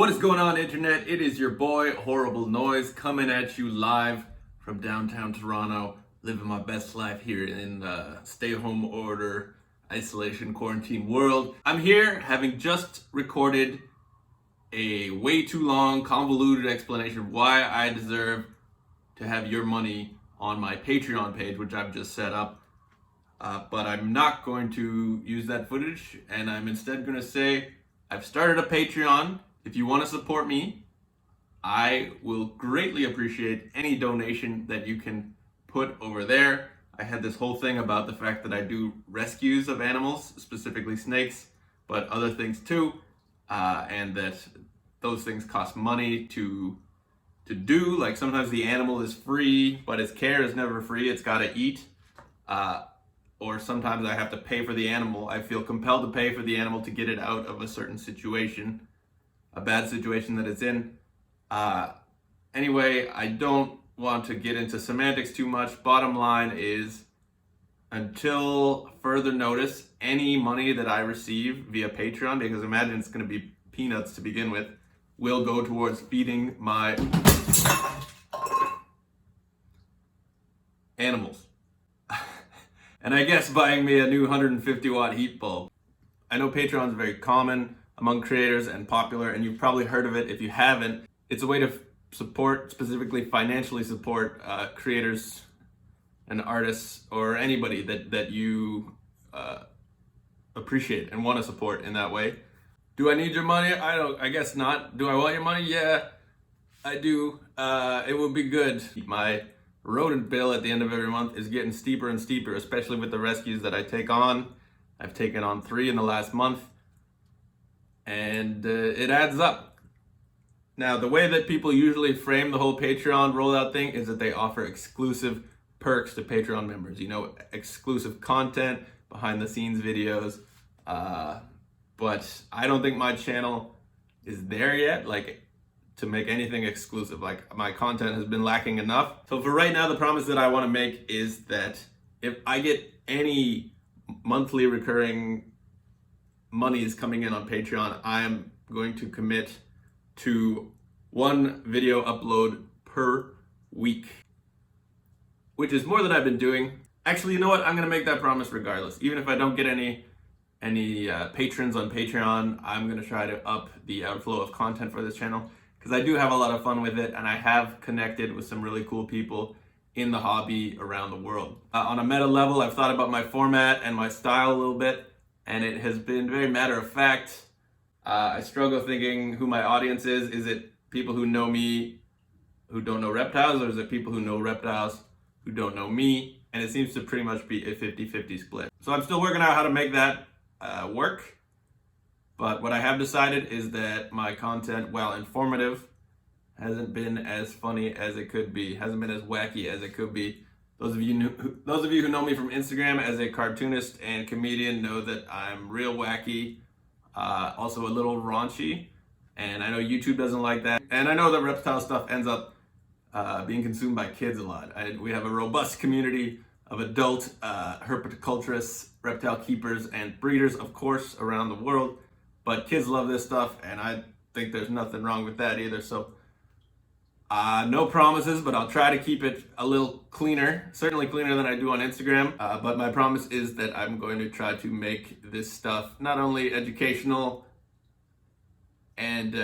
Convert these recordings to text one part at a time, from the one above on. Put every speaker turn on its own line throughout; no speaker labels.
What is going on, internet? It is your boy Horrible Noise coming at you live from downtown Toronto, living my best life here in stay-home order, isolation, quarantine world. I'm here having just recorded a way too long, convoluted explanation of why I deserve to have your money on my Patreon page, which I've just set up. But I'm not going to use that footage, and I'm instead going to say I've started a Patreon. If you want to support me, I will greatly appreciate any donation that you can put over there. I had this whole thing about the fact that I do rescues of animals, specifically snakes, but other things too, and that those things cost money to do. Like sometimes the animal is free, but its care is never free. It's got to eat. Or sometimes I have to pay for the animal. I feel compelled to pay for the animal to get it out of a certain situation, a bad situation that it's in. Anyway, I don't want to get into semantics too much. Bottom line is, until further notice, any money that I receive via Patreon, because imagine it's going to be peanuts to begin with, will go towards feeding my animals. And I guess buying me a new 150 watt heat bulb. I know Patreon is very common among creators and popular, and you've probably heard of it. If you haven't, it's a way to support, specifically financially support creators and artists or anybody that you appreciate and want to support in that way. Do I need your money? I guess not. Do I want your money? Yeah, I do. It would be good. My rodent bill at the end of every month is getting steeper and steeper, especially with the rescues that I take on. I've taken on 3 in the last month, and it adds up. Now, the way that people usually frame the whole Patreon rollout thing is that they offer exclusive perks to Patreon members. You know, exclusive content, behind the scenes videos. But I don't think my channel is there yet, like, to make anything exclusive. Like, my content has been lacking enough. So for right now, the promise that I want to make is that if I get any monthly recurring monies coming in on Patreon, I am going to commit to 1 video upload per week, which is more than I've been doing. Actually, you know what? I'm gonna make that promise regardless. Even if I don't get any patrons on Patreon, I'm gonna try to up the outflow of content for this channel, because I do have a lot of fun with it, and I have connected with some really cool people in the hobby around the world. On a meta level, I've thought about my format and my style a little bit, and it has been very matter of fact. I struggle thinking who my audience is. Is it people who know me who don't know reptiles, or is it people who know reptiles who don't know me? And it seems to pretty much be a 50-50 split. So I'm still working out how to make that work. But what I have decided is that my content, while informative, hasn't been as funny as it could be, hasn't been as wacky as it could be. Those of you who know me from Instagram as a cartoonist and comedian know that I'm real wacky, also a little raunchy, and I know YouTube doesn't like that. And I know that reptile stuff ends up being consumed by kids a lot. We have a robust community of adult herpetoculturists, reptile keepers, and breeders, of course, around the world. But kids love this stuff, and I think there's nothing wrong with that either. So no promises, but I'll try to keep it a little cleaner, certainly cleaner than I do on Instagram. But my promise is that I'm going to try to make this stuff not only educational and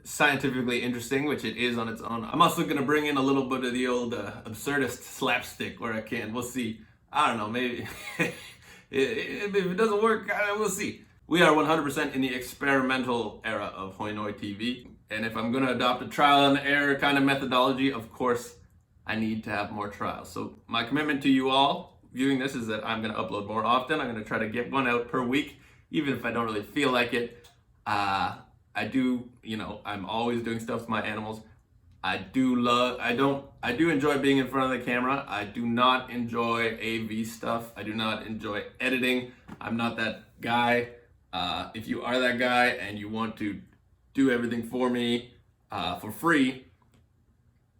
scientifically interesting, which it is on its own. I'm also going to bring in a little bit of the old absurdist slapstick where I can. We'll see. I don't know, maybe if it doesn't work, we'll see. We are 100% in the experimental era of Hoinoi TV. And if I'm going to adopt a trial and error kind of methodology, of course, I need to have more trials. So my commitment to you all viewing this is that I'm going to upload more often. I'm going to try to get 1 out per week, even if I don't really feel like it. I do, I'm always doing stuff with my animals. I do enjoy being in front of the camera. I do not enjoy AV stuff. I do not enjoy editing. I'm not that guy. If you are that guy and you want to do everything for me for free,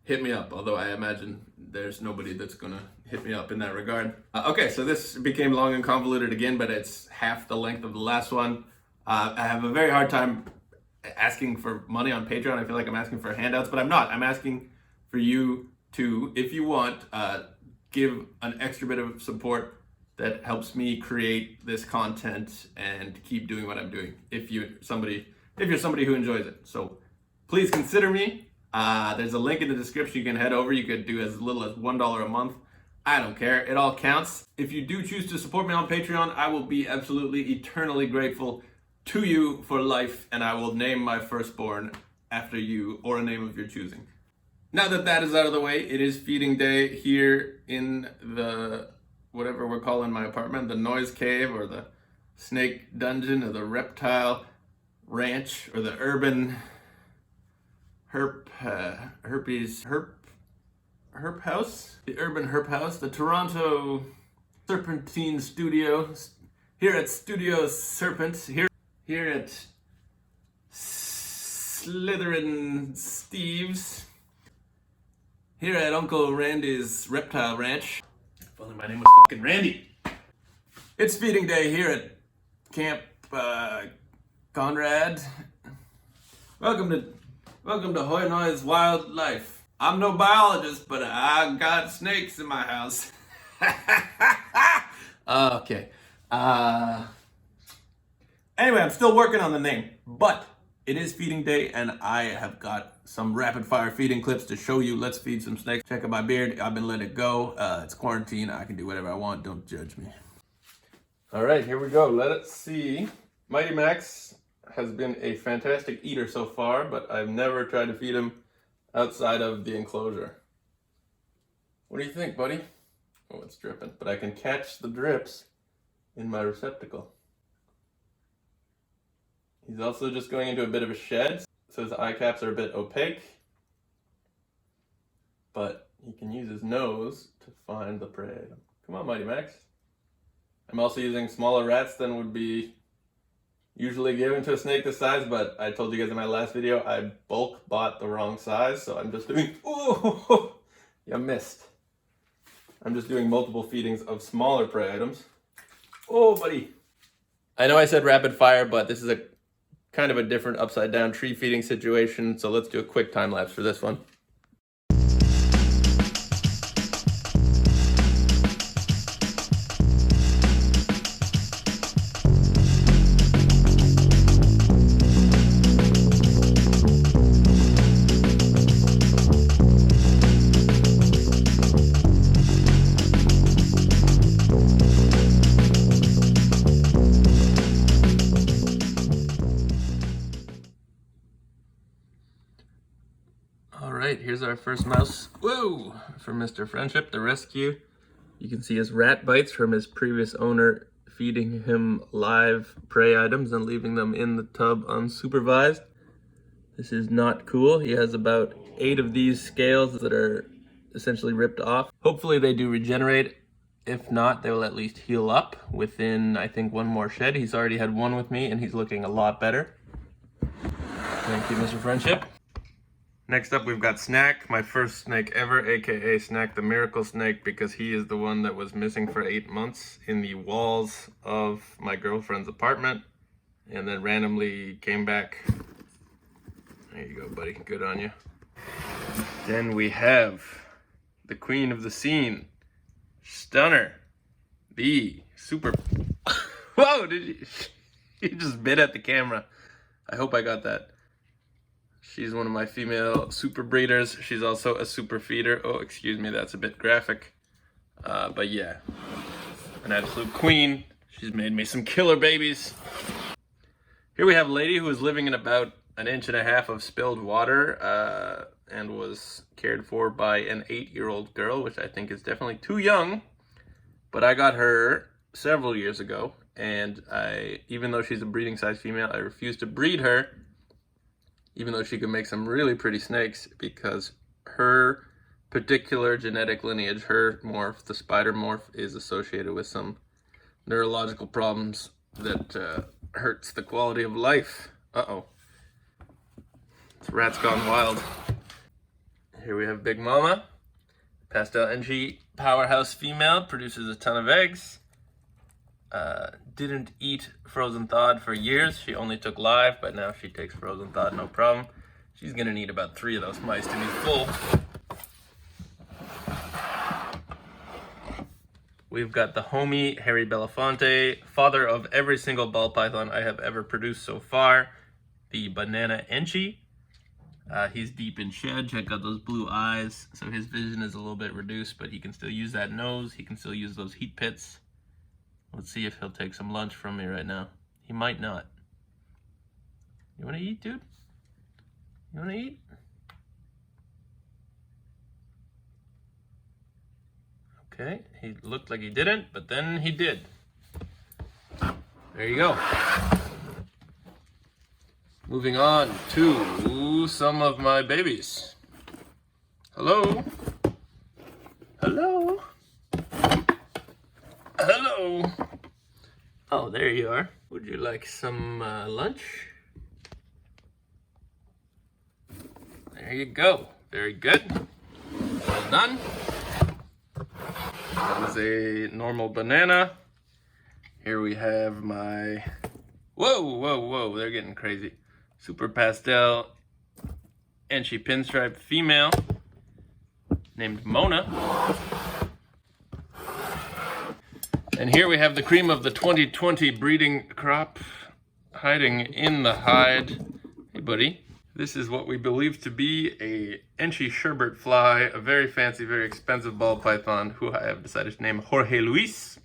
hit me up. Although I imagine there's nobody that's gonna hit me up in that regard. Okay, so this became long and convoluted again, but it's half the length of the last one. I have a very hard time asking for money on Patreon. I feel like I'm asking for handouts, but I'm not. I'm asking for you to, if you want, give an extra bit of support that helps me create this content and keep doing what I'm doing. If you're somebody who enjoys it. So please consider me. There's a link in the description. You can head over. You could do as little as $1 a month. I don't care. It all counts. If you do choose to support me on Patreon, I will be absolutely eternally grateful to you for life, and I will name my firstborn after you or a name of your choosing. Now that that is out of the way, it is feeding day here in the, whatever we're calling my apartment, the noise cave or the snake dungeon or the reptile ranch or the urban herp house, the urban herp house, the Toronto Serpentine Studio, here at Studio Serpent, here at Slytherin Steve's, here at Uncle Randy's Reptile Ranch. If only my name was fucking Randy. It's feeding day here at Camp Conrad. Welcome to Hoy Noy's Wildlife. I'm no biologist, but I got snakes in my house. Okay. Anyway, I'm still working on the name, but it is feeding day, and I have got some rapid fire feeding clips to show you. Let's feed some snakes. Check out my beard. I've been letting it go. It's quarantine. I can do whatever I want. Don't judge me. All right, here we go. Let's see. Mighty Max has been a fantastic eater so far, but I've never tried to feed him outside of the enclosure. What do you think, buddy? Oh, it's dripping, but I can catch the drips in my receptacle. He's also just going into a bit of a shed, so his eye caps are a bit opaque, but he can use his nose to find the prey item. Come on, Mighty Max. I'm also using smaller rats than would be usually given to a snake this size, but I told you guys in my last video, I bulk bought the wrong size, so I'm just doing, oh, you missed. I'm just doing multiple feedings of smaller prey items. Oh, buddy. I know I said rapid fire, but this is a kind of a different upside down tree feeding situation, so let's do a quick time lapse for this one. Alright, here's our first mouse. Whoa! From Mr. Friendship, the rescue. You can see his rat bites from his previous owner feeding him live prey items and leaving them in the tub unsupervised. This is not cool. He has about 8 of these scales that are essentially ripped off. Hopefully they do regenerate. If not, they will at least heal up within, I think, one more shed. He's already had one with me and he's looking a lot better. Thank you, Mr. Friendship. Next up, we've got Snack, my first snake ever, aka Snack the Miracle Snake, because he is the one that was missing for 8 months in the walls of my girlfriend's apartment, and then randomly came back. There you go, buddy. Good on you. Then we have the queen of the scene, Stunner, the super... Whoa, did you... You just bit at the camera. I hope I got that. She's one of my female super breeders. She's also a super feeder. Oh, excuse me, that's a bit graphic. But yeah, an absolute queen. She's made me some killer babies. Here we have a lady who was living in about 1.5 inches of spilled water and was cared for by an 8-year-old girl, which I think is definitely too young. But I got her several years ago, and even though she's a breeding size female, I refused to breed her, even though she could make some really pretty snakes, because her particular genetic lineage, her morph, the spider morph, is associated with some neurological problems that hurts the quality of life. Uh-oh. This rat's gone wild. Here we have Big Mama. Pastel NG powerhouse female, produces a ton of eggs. didn't eat frozen thawed for years. She only took live, but now she takes frozen thawed, no problem. She's gonna need about 3 of those mice to be full. We've got the homie Harry Belafonte, father of every single ball python I have ever produced so far, the banana enchi. He's deep in shed. Check out those blue eyes. So his vision is a little bit reduced, but he can still use that nose. He can still use those heat pits. Let's see if he'll take some lunch from me right now. He might not. You want to eat, dude? You want to eat? Okay, he looked like he didn't, but then he did. There you go. Moving on to some of my babies. Hello? Hello? Hello? Oh, there you are. Would you like some lunch? There you go. Very good. Well done. That is a normal banana. Here we have my... Whoa, they're getting crazy. Super pastel Enchi pinstripe female named Mona. And here we have the cream of the 2020 breeding crop hiding in the hide. Hey, buddy. This is what we believe to be a Enchi sherbet fly, a very fancy, very expensive ball python who I have decided to name Jorge Luis.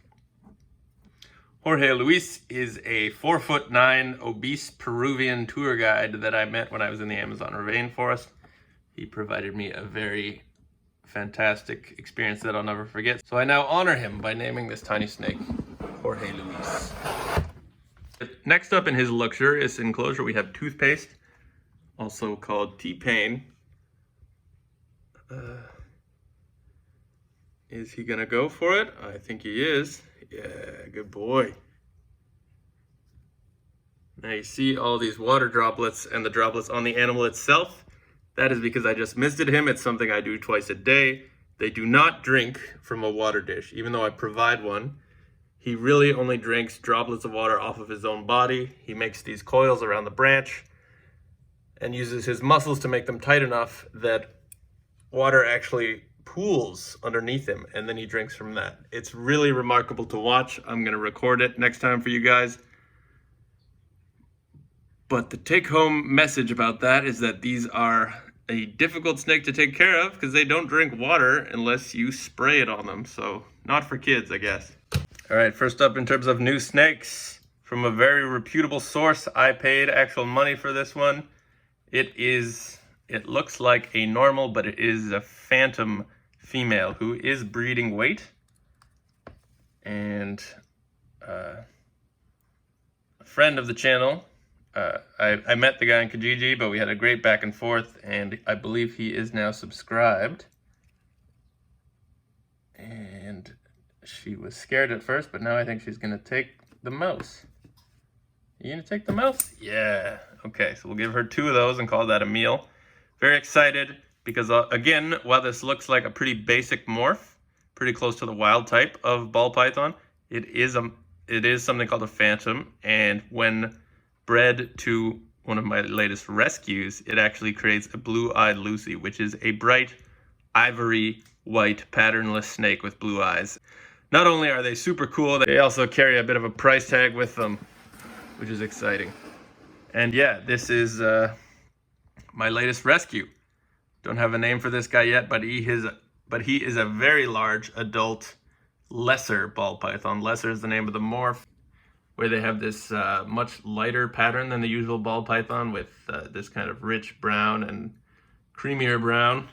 Jorge Luis is a 4'9" obese Peruvian tour guide that I met when I was in the Amazon rainforest. He provided me a very fantastic experience that I'll never forget. So I now honor him by naming this tiny snake Jorge Luis. Next up in his luxurious enclosure, we have toothpaste, also called Tpain. Is he gonna go for it? I think he is. Yeah, good boy. Now you see all these water droplets and the droplets on the animal itself. That is because I just misted him. It's something I do twice a day. They do not drink from a water dish, even though I provide one. He really only drinks droplets of water off of his own body. He makes these coils around the branch and uses his muscles to make them tight enough that water actually pools underneath him, and then he drinks from that. It's really remarkable to watch. I'm gonna record it next time for you guys. But the take-home message about that is that these are a difficult snake to take care of because they don't drink water unless you spray it on them. So not for kids, I guess. All right, first up in terms of new snakes, from a very reputable source, I paid actual money for this one. It looks like a normal, but it is a phantom female who is breeding weight. And a friend of the channel, I met the guy in Kijiji, but we had a great back and forth, and I believe he is now subscribed. And she was scared at first, but now I think she's gonna take the mouse. You gonna take the mouse? Yeah. Okay, so we'll give her 2 of those and call that a meal. Very excited because, again, while this looks like a pretty basic morph, pretty close to the wild type of ball python, it is something called a phantom, and when bred to one of my latest rescues, it actually creates a blue-eyed Lucy, which is a bright ivory white patternless snake with blue eyes. Not only are they super cool, they also carry a bit of a price tag with them, which is exciting. And yeah, this is my latest rescue. Don't have a name for this guy yet, but he is a very large adult lesser ball python. Lesser is the name of the morph, where they have this much lighter pattern than the usual ball python with this kind of rich brown and creamier brown.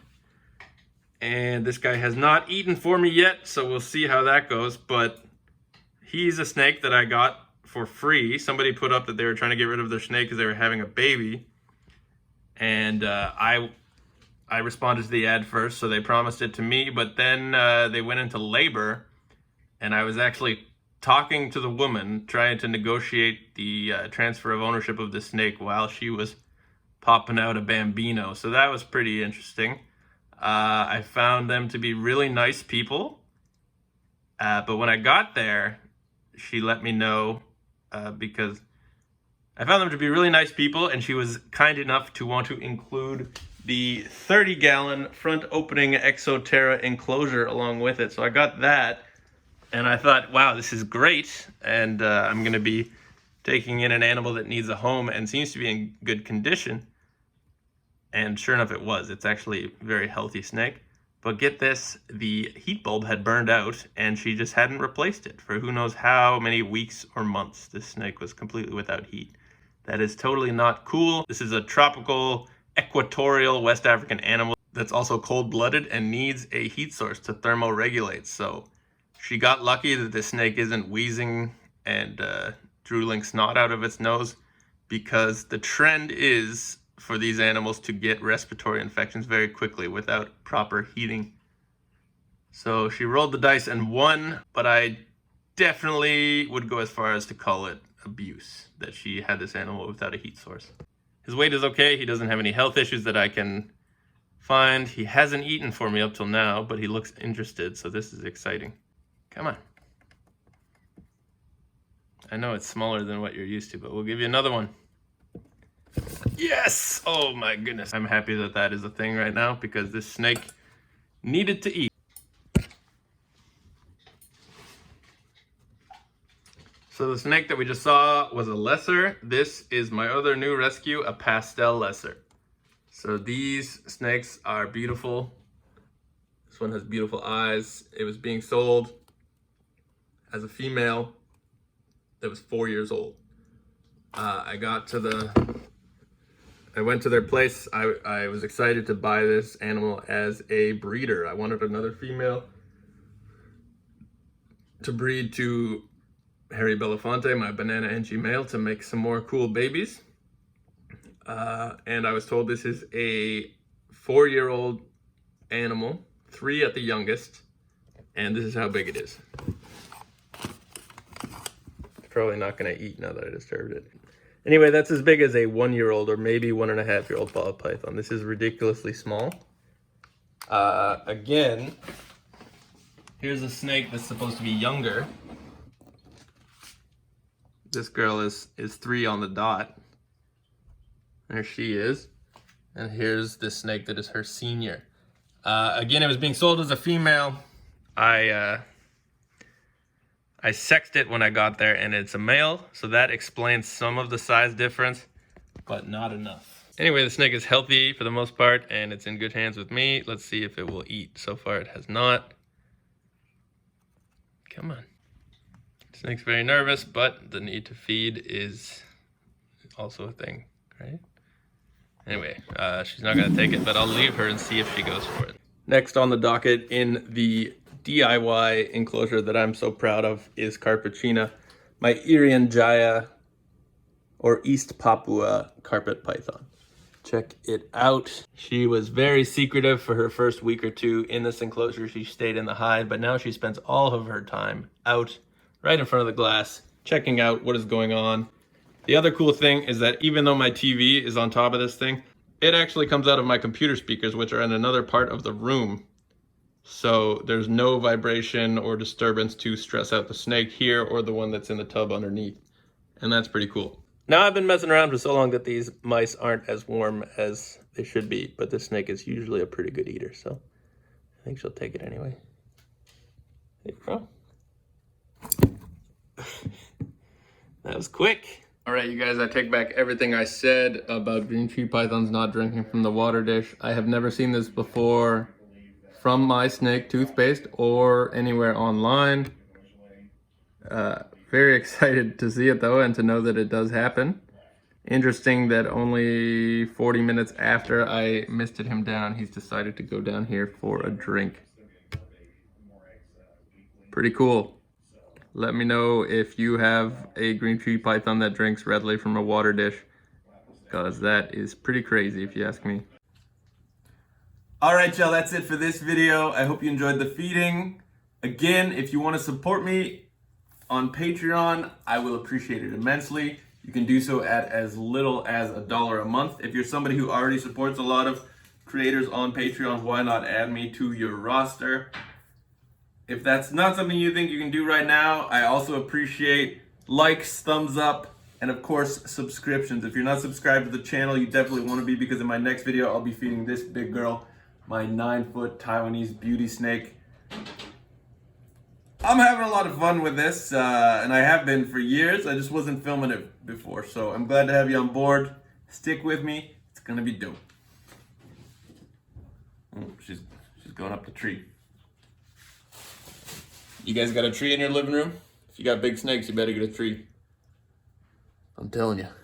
And this guy has not eaten for me yet, so we'll see how that goes. But he's a snake that I got for free. Somebody put up that they were trying to get rid of their snake because they were having a baby. And I responded to the ad first, so they promised it to me. But then they went into labor, and I was actually talking to the woman, trying to negotiate the transfer of ownership of the snake while she was popping out a bambino. So that was pretty interesting. I found them to be really nice people. But when I got there, she let me know because I found them to be really nice people, and she was kind enough to want to include the 30-gallon front opening Exoterra enclosure along with it. So I got that, and I thought, wow, this is great, and I'm going to be taking in an animal that needs a home and seems to be in good condition. And sure enough, it was. It's actually a very healthy snake. But get this, the heat bulb had burned out, and she just hadn't replaced it for who knows how many weeks or months. This snake was completely without heat. That is totally not cool. This is a tropical, equatorial West African animal that's also cold-blooded and needs a heat source to thermoregulate. So she got lucky that this snake isn't wheezing and drooling snot out of its nose, because the trend is for these animals to get respiratory infections very quickly without proper heating. So she rolled the dice and won, but I definitely would go as far as to call it abuse that she had this animal without a heat source. His weight is okay. He doesn't have any health issues that I can find. He hasn't eaten for me up till now, but he looks interested, so this is exciting. Come on. I know it's smaller than what you're used to, but we'll give you another one. Yes! Oh my goodness. I'm happy that that is a thing right now, because this snake needed to eat. So the snake that we just saw was a lesser. This is my other new rescue, a pastel lesser. So these snakes are beautiful. This one has beautiful eyes. It was being sold as a female that was 4 years old. I went to their place. I was excited to buy this animal as a breeder. I wanted another female to breed to Harry Belafonte, my Banana NG male, to make some more cool babies. And I was told this is a 4-year-old animal, 3 at the youngest, and this is how big it is. It's probably not going to eat now that I disturbed it. Anyway, that's as big as a 1-year-old or maybe 1.5-year-old ball python. This is ridiculously small. Again, here's a snake that's supposed to be younger. This girl is 3 on the dot. There she is. And here's this snake that is her senior. Again, it was being sold as a female. I sexed it when I got there, and it's a male, so that explains some of the size difference, but not enough. Anyway, the snake is healthy for the most part, and it's in good hands with me. Let's see if it will eat. So far, it has not. Come on. Snake's very nervous, but the need to feed is also a thing, right? Anyway, she's not going to take it, but I'll leave her and see if she goes for it. Next on the docket in the DIY enclosure that I'm so proud of is Carpuccina, my Irian Jaya or East Papua carpet python. Check it out. She was very secretive for her first week or two in this enclosure. She stayed in the hide, but now she spends all of her time out right in front of the glass, checking out what is going on. The other cool thing is that even though my TV is on top of this thing, it actually comes out of my computer speakers, which are in another part of the room. So there's no vibration or disturbance to stress out the snake here or the one that's in the tub underneath. And that's pretty cool. Now, I've been messing around for so long that these mice aren't as warm as they should be, but this snake is usually a pretty good eater, so I think she'll take it anyway. There you go. That was quick. All right, you guys, I take back everything I said about green tree pythons not drinking from the water dish. I have never seen this before from my snake toothpaste or anywhere online. Very excited to see it though, and to know that it does happen. Interesting that only 40 minutes after I misted him down, he's decided to go down here for a drink. Pretty cool. Let me know if you have a green tree python that drinks readily from a water dish, because that is pretty crazy if you ask me. Alright y'all, that's it for this video. I hope you enjoyed the feeding. Again, if you want to support me on Patreon, I will appreciate it immensely. You can do so at as little as $1 a month. If you're somebody who already supports a lot of creators on Patreon, why not add me to your roster? If that's not something you think you can do right now, I also appreciate likes, thumbs up, and of course, subscriptions. If you're not subscribed to the channel, you definitely want to be, because in my next video, I'll be feeding this big girl, my 9-foot Taiwanese beauty snake. I'm having a lot of fun with this, and I have been for years. I just wasn't filming it before, so I'm glad to have you on board. Stick with me. It's gonna be dope. Oh, she's going up the tree. You guys got a tree in your living room? If you got big snakes, you better get a tree. I'm telling you.